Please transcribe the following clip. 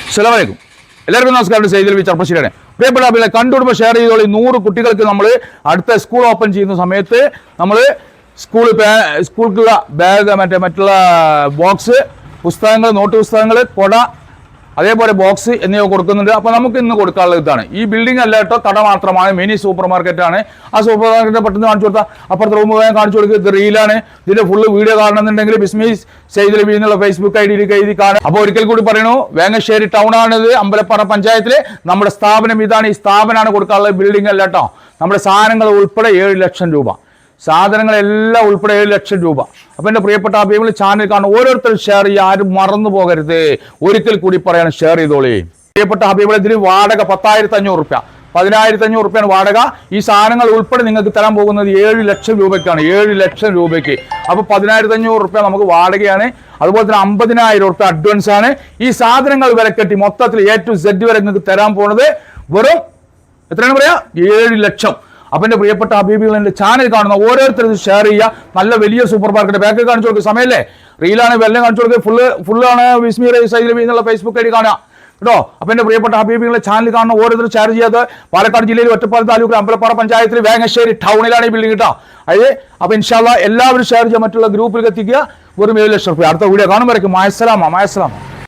അസ്സലാമു എല്ലാവർക്കും നമസ്കാരം. സെയ്ദിൽ വി ചെറുപ്പശ്ശേരിയാണ്. പ്രിയപ്പെട്ട അഭിലെ കണ്ടുകൊടുമ്പോൾ ഷെയർ ചെയ്തോളി. 100 കുട്ടികൾക്ക് നമ്മൾ അടുത്ത സ്കൂൾ ഓപ്പൺ ചെയ്യുന്ന സമയത്ത് നമ്മൾ സ്കൂൾക്കുള്ള ബാഗ് മറ്റുള്ള ബോക്സ്, പുസ്തകങ്ങൾ, നോട്ട് പുസ്തകങ്ങൾ, കൊട, അതേപോലെ ബോക്സ് എന്നിവ കൊടുക്കുന്നുണ്ട്. അപ്പോൾ നമുക്ക് ഇന്ന് കൊടുക്കാനുള്ളത് ഇതാണ്. ഈ ബിൽഡിംഗ് അല്ല കേട്ടോ, കട മാത്രമാണ്, മിനി സൂപ്പർ മാർക്കറ്റാണ്. ആ സൂപ്പർ മാർക്കറ്റ് പെട്ടെന്ന് കാണിച്ചു കൊടുത്താൽ അപ്പുറത്തെ റൂം വേഗം കാണിച്ചു കൊടുക്കുക. ഇത് റീലാണ്. ഇതിന്റെ ഫുള്ള് വീഡിയോ കാണണമെന്നുണ്ടെങ്കിൽ ബിസ്മീസ് സെയ്ദിൽ വി എന്നുള്ള ഫേസ്ബുക്ക് ഐഡിയിൽ എഴുതി കാണും. അപ്പോൾ ഒരിക്കൽ കൂടി പറയണു, വേങ്ങശ്ശേരി ടൗൺ ആണിത്, അമ്പലപ്പാറ പഞ്ചായത്തിലെ നമ്മുടെ സ്ഥാപനം ഇതാണ്. ഈ സ്ഥാപനമാണ് കൊടുക്കാനുള്ളത്, ബിൽഡിംഗ് അല്ല കേട്ടോ. നമ്മുടെ സാധനങ്ങൾ ഉൾപ്പെടെ 7 ലക്ഷം രൂപ, സാധനങ്ങളെല്ലാം ഉൾപ്പെടെ 7 ലക്ഷം രൂപ. അപ്പം എൻ്റെ പ്രിയപ്പെട്ട അഭിമുഖ ചാനൽ കാണുന്ന ഓരോരുത്തരും ഷെയർ ചെയ്യുക, ആരും മറന്നു പോകരുത്. ഒരിക്കൽ കൂടി പറയാണ്, ഷെയർ ചെയ്തോളി. പ്രിയപ്പെട്ട അഭിമുഖത്തിന് വാടക 10,500 റുപ്യ, 10,500 റുപ്യാണ് വാടക. ഈ സാധനങ്ങൾ ഉൾപ്പെടെ നിങ്ങൾക്ക് തരാൻ പോകുന്നത് 7 ലക്ഷം രൂപയ്ക്കാണ്, 7 ലക്ഷം രൂപയ്ക്ക്. അപ്പോൾ 10,500 റുപ്യ നമുക്ക് വാടകയാണ്. അതുപോലെ തന്നെ 50,000 റുപ്യ അഡ്വാൻസ് ആണ്. ഈ സാധനങ്ങൾ വരെ കെട്ടി മൊത്തത്തിൽ A to Z വരെ നിങ്ങൾക്ക് തരാൻ പോകുന്നത് വെറും എത്രയാണ് പറയാ, 7 ലക്ഷം. അപ്പം എൻ്റെ പ്രിയപ്പെട്ട ഹബീബികൾ എൻ്റെ ചാനൽ കാണുന്ന ഓരോരുത്തരും ഷെയർ ചെയ്യുക. നല്ല വലിയ സൂപ്പർ മാർക്കറ്റ് ബാക്കിൽ കാണിച്ചു കൊടുക്കുക, സമയമല്ലേ, റീലാണ്, വെല്ലം കാണിച്ചു കൊടുക്കുക, ഫുള്ളാണ് വിസ്മി സൈദിൽ എന്നുള്ള ഫേസ്ബുക്ക് ഐഡി കാണുക കേട്ടോ. അപ്പം എൻ്റെ പ്രിയപ്പെട്ട ഹബീബികളെ ചാനൽ കാണുന്ന ഓരോരുത്തരും ഷെയർ ചെയ്യാതെ. പാലക്കാട് ജില്ലയിൽ ഒറ്റപ്പാലം താലൂക്കിൽ അമ്പലപ്പാറ പഞ്ചായത്തിൽ വേങ്ങശ്ശേരി ടൗണിലാണ് ഈ ബിൽഡിംഗ് കേട്ടോ. അപ്പോൾ ഇൻഷാല്ലാ എല്ലാവരും ഷെയർ ചെയ്യുക, മറ്റുള്ള ഗ്രൂപ്പിൽ എത്തിക്കുക. വെറും 7 ലക്ഷം റുപ്യ. അടുത്ത വീഡിയോ കാണുമ്പോഴേക്കും മായസ്സലാമ.